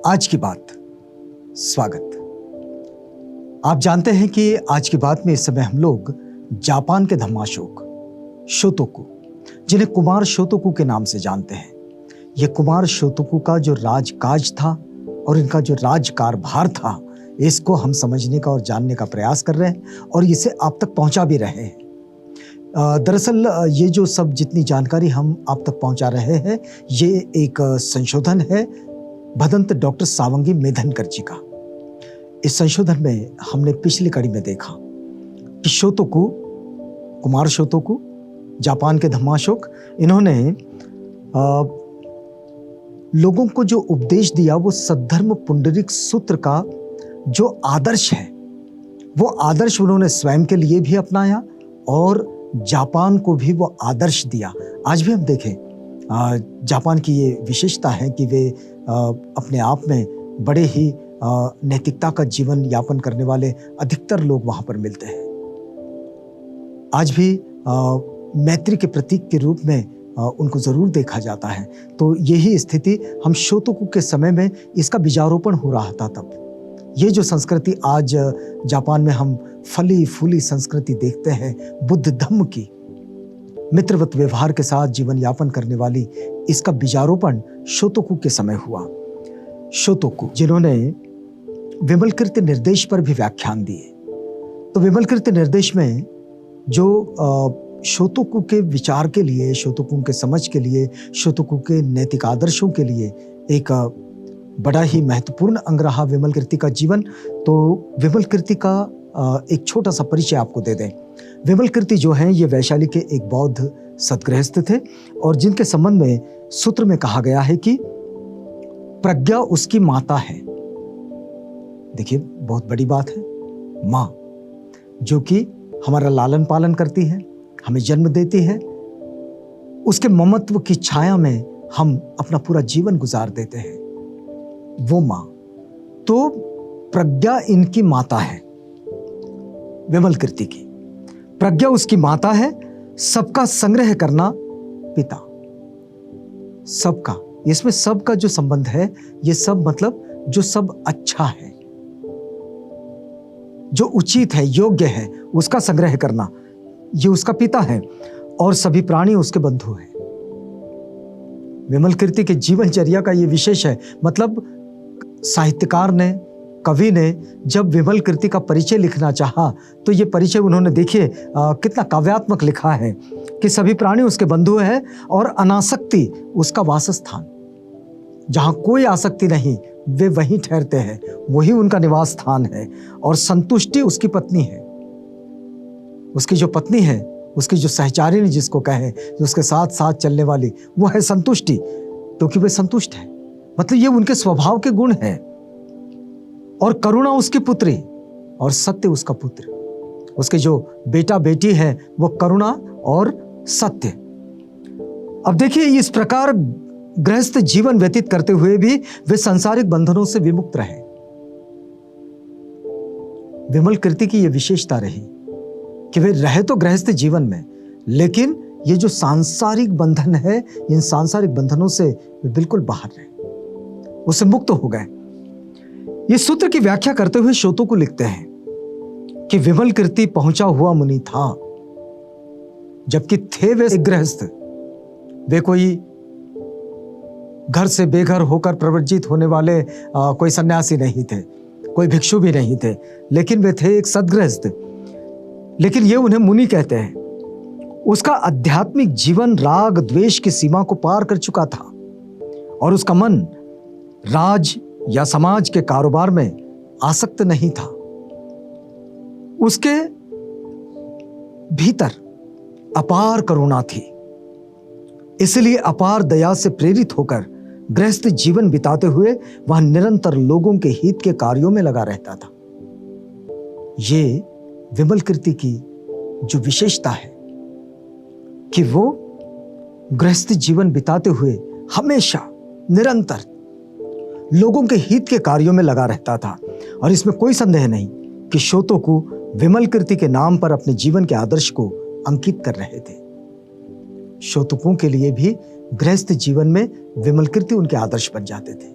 आज की बात, स्वागत। आप जानते हैं कि आज की बात में इस समय हम लोग जापान के धर्माशोक शोतोकु, जिन्हें कुमार शोतोकु के नाम से जानते हैं, यह कुमार शोतोकु का जो राजकाज था और इनका जो राजकारभार था, इसको हम समझने का और जानने का प्रयास कर रहे हैं और इसे आप तक पहुंचा भी रहे हैं। दरअसल ये जो सब जितनी जानकारी हम आप तक पहुंचा रहे हैं, ये एक संशोधन है भदंत डॉक्टर सावंगी मेधनकर जी का। इस संशोधन में हमने पिछली कड़ी में देखा कि शोतोकु, कुमार शोतोकु, जापान के धर्माशोक, इन्होंने लोगों को जो उपदेश दिया वो सद्धर्म पुंडरीक सूत्र का जो आदर्श है, वो आदर्श उन्होंने स्वयं के लिए भी अपनाया और जापान को भी वो आदर्श दिया। आज भी हम देखें जापान की ये विशेषता है कि वे अपने आप में बड़े ही नैतिकता का जीवन यापन करने वाले अधिकतर लोग वहाँ पर मिलते हैं। आज भी मैत्री के प्रतीक के रूप में उनको ज़रूर देखा जाता है। तो यही स्थिति हम शोतोकु के समय में इसका बीजारोपण हो रहा था तब। ये जो संस्कृति आज जापान में हम फली फूली संस्कृति देखते हैं, बुद्ध धम्म की मित्रवत व्यवहार के साथ जीवन यापन करने वाली, इसका बीजारोपण शोतोकु के समय हुआ। शोतोकु जिन्होंने विमलकृत निर्देश पर भी व्याख्यान दिए। तो विमलकृत निर्देश में जो शोतोकु के विचार के लिए, शोतोकु के समझ के लिए, शोतोकु के नैतिक आदर्शों के लिए एक बड़ा ही महत्वपूर्ण अंग रहा विमलकृति का जीवन। तो विमलकृति का एक छोटा सा परिचय आपको दे दें। विमलकृति जो हैं, ये वैशाली के एक बौद्ध सद्गृहस्थ थे और जिनके संबंध में सूत्र में कहा गया है कि प्रज्ञा उसकी माता है। देखिए, बहुत बड़ी बात है। माँ जो कि हमारा लालन पालन करती है, हमें जन्म देती है, उसके ममत्व की छाया में हम अपना पूरा जीवन गुजार देते हैं, वो माँ। तो प्रज्ञा इनकी माता है, विमलकृति की। प्रज्ञा उसकी माता है, सबका संग्रह करना पिता। सबका, इसमें सबका जो संबंध है, ये सब मतलब जो सब अच्छा है, जो उचित है, योग्य है, उसका संग्रह करना, ये उसका पिता है और सभी प्राणी उसके बंधु हैं। विमलकृति के जीवनचर्या का ये विशेष है। मतलब साहित्यकार ने, कवि ने जब विमलकृति का परिचय लिखना चाहा तो ये परिचय उन्होंने, देखिए कितना काव्यात्मक लिखा है कि सभी प्राणी उसके बंधु हैं और अनासक्ति उसका वासस्थान। जहां कोई आसक्ति नहीं, वे वहीं ठहरते हैं, वही उनका निवास स्थान है। और संतुष्टि उसकी पत्नी है। उसकी जो पत्नी है, उसकी जो सहचारिणी जिसको कहे, जो उसके साथ साथ चलने वाली, वो है संतुष्टि, क्योंकि वे संतुष्ट है। मतलब ये उनके स्वभाव के गुण है। और करुणा उसकी पुत्री और सत्य उसका पुत्र। उसके जो बेटा बेटी है वो करुणा और सत्य। अब देखिए, इस प्रकार गृहस्थ जीवन व्यतीत करते हुए भी वे सांसारिक बंधनों से विमुक्त रहे। विमलकृति की यह विशेषता रही कि वे रहे तो गृहस्थ जीवन में, लेकिन ये जो सांसारिक बंधन है, इन सांसारिक बंधनों से वे बिल्कुल बाहर रहे, उससे मुक्त हो गए। ये सूत्र की व्याख्या करते हुए शोतोकु लिखते हैं कि विमलकृति पहुंचा हुआ मुनि था, जबकि थे वे गृहस्थ। वे कोई घर से बेघर होकर प्रव्रजित होने वाले कोई सन्यासी नहीं थे, कोई भिक्षु भी नहीं थे, लेकिन वे थे एक सद्गृहस्थ। लेकिन ये उन्हें मुनि कहते हैं। उसका आध्यात्मिक जीवन राग द्वेष की सीमा को पार कर चुका था और उसका मन राज या समाज के कारोबार में आसक्त नहीं था। उसके भीतर अपार करुणा थी, इसलिए अपार दया से प्रेरित होकर गृहस्थ जीवन बिताते हुए वह निरंतर लोगों के हित के कार्यों में लगा रहता था। ये विमलकृति की जो विशेषता है कि वो गृहस्थ जीवन बिताते हुए हमेशा निरंतर लोगों के हित के कार्यों में लगा रहता था। और इसमें कोई संदेह नहीं कि शोतोकु विमलकृति के नाम पर अपने जीवन के आदर्श को अंकित कर रहे थे। शोतोकु के लिए भी गृहस्थ जीवन में विमलकृति उनके आदर्श बन जाते थे।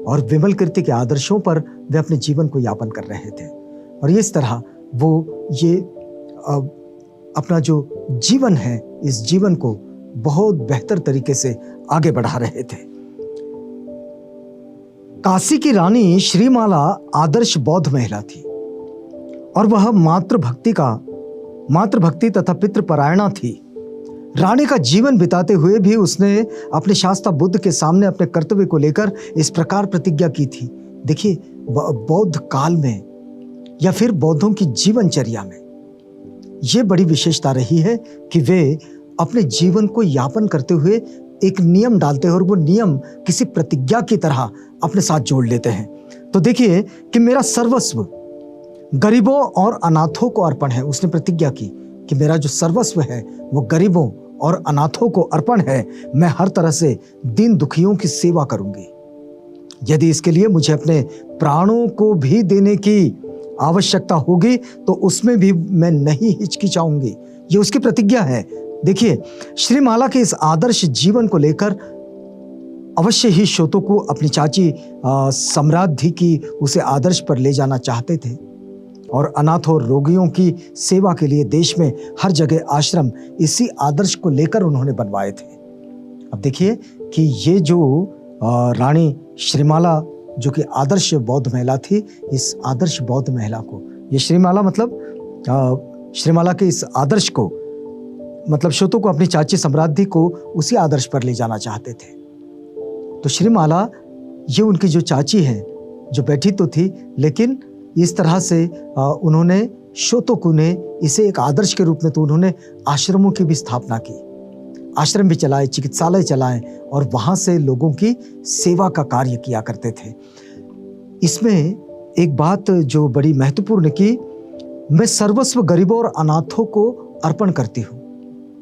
और विमल कीर्ति के आदर्शों पर वे अपने जीवन को यापन कर रहे थे। और इस तरह वो ये अपना जो जीवन है, इस जीवन को बहुत बेहतर तरीके से आगे बढ़ा रहे थे। काशी की रानी श्रीमाला आदर्श बौद्ध महिला थी और वह मातृभक्ति तथा पितृपरायणा थी। रानी का जीवन बिताते हुए भी उसने अपने शास्ता बुद्ध के सामने अपने कर्तव्य को लेकर इस प्रकार प्रतिज्ञा की थी। देखिए, बौद्ध काल में या फिर बौद्धों की जीवनचर्या में यह बड़ी विशेषता रही है कि वे अपने जीवन को यापन करते हुए एक नियम डालते हैं और वो नियम किसी प्रतिज्ञा की तरह अपने साथ जोड़ लेते हैं। तो देखिए कि मेरा सर्वस्व गरीबों और अनाथों को अर्पण है। उसने प्रतिज्ञा की कि मेरा जो सर्वस्व है वो गरीबों और अनाथों को अर्पण है। मैं हर तरह से दीन दुखियों की सेवा करूंगी। यदि इसके लिए मुझे अपने प्राणों को भी देने की आवश्यकता होगी तो उसमें भी मैं नहीं हिचकिचाऊंगी। ये उसकी प्रतिज्ञा है। देखिए, श्रीमाला के इस आदर्श जीवन को लेकर अवश्य ही शोतोकू अपनी चाची सम्राद्धि की उसे आदर्श पर ले जाना चाहते थे और अनाथ और रोगियों की सेवा के लिए देश में हर जगह आश्रम इसी आदर्श को लेकर उन्होंने बनवाए थे। अब देखिए कि ये जो रानी श्रीमाला जो कि आदर्श बौद्ध महिला थी, इस आदर्श बौद्ध महिला को, ये श्रीमाला मतलब श्रीमाला के इस आदर्श को मतलब शोतो को अपनी चाची सम्राद्धि को उसी आदर्श पर ले जाना चाहते थे। तो श्रीमाला ये उनकी जो चाची है जो बैठी तो थी, लेकिन इस तरह से उन्होंने शोतोकू ने इसे एक आदर्श के रूप में तो उन्होंने आश्रमों की भी स्थापना की, आश्रम भी चलाए, चिकित्सालय चलाए और वहां से लोगों की सेवा का कार्य किया करते थे। इसमें एक बात जो बड़ी महत्वपूर्ण की, मैं सर्वस्व गरीबों और अनाथों को अर्पण करती हूँ।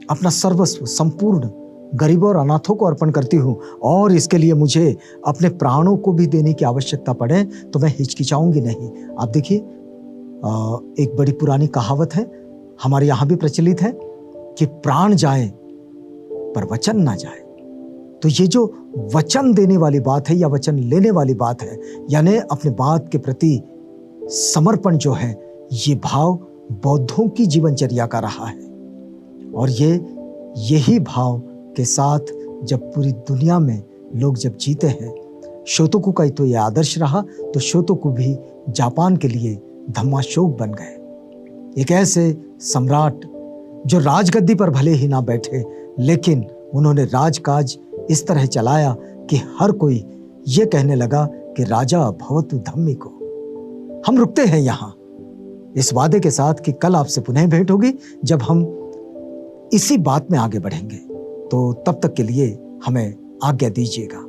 अपना सर्वस्व संपूर्ण गरीबों और अनाथों को अर्पण करती हूँ और इसके लिए मुझे अपने प्राणों को भी देने की आवश्यकता पड़े तो मैं हिचकिचाऊंगी नहीं। आप देखिए, एक बड़ी पुरानी कहावत है, हमारे यहाँ भी प्रचलित है कि प्राण जाए पर वचन ना जाए। तो ये जो वचन देने वाली बात है या वचन लेने वाली बात है, यानी अपने बात के प्रति समर्पण जो है, ये भाव बौद्धों की जीवनचर्या का रहा है। और यही भाव के साथ जब पूरी दुनिया में लोग जब जीते हैं, शोतोकू का तो ये आदर्श रहा, तो शोतोकू भी जापान के लिए धम्माशोक बन गए। एक ऐसे सम्राट जो राजगद्दी पर भले ही ना बैठे, लेकिन उन्होंने राजकाज इस तरह चलाया कि हर कोई ये कहने लगा कि राजा भवतु धम्मिको। हम रुकते हैं यहाँ इस वादे के साथ कि कल आपसे पुनः भेंट होगी जब हम इसी बात में आगे बढ़ेंगे। तो तब तक के लिए हमें आज्ञा दीजिएगा।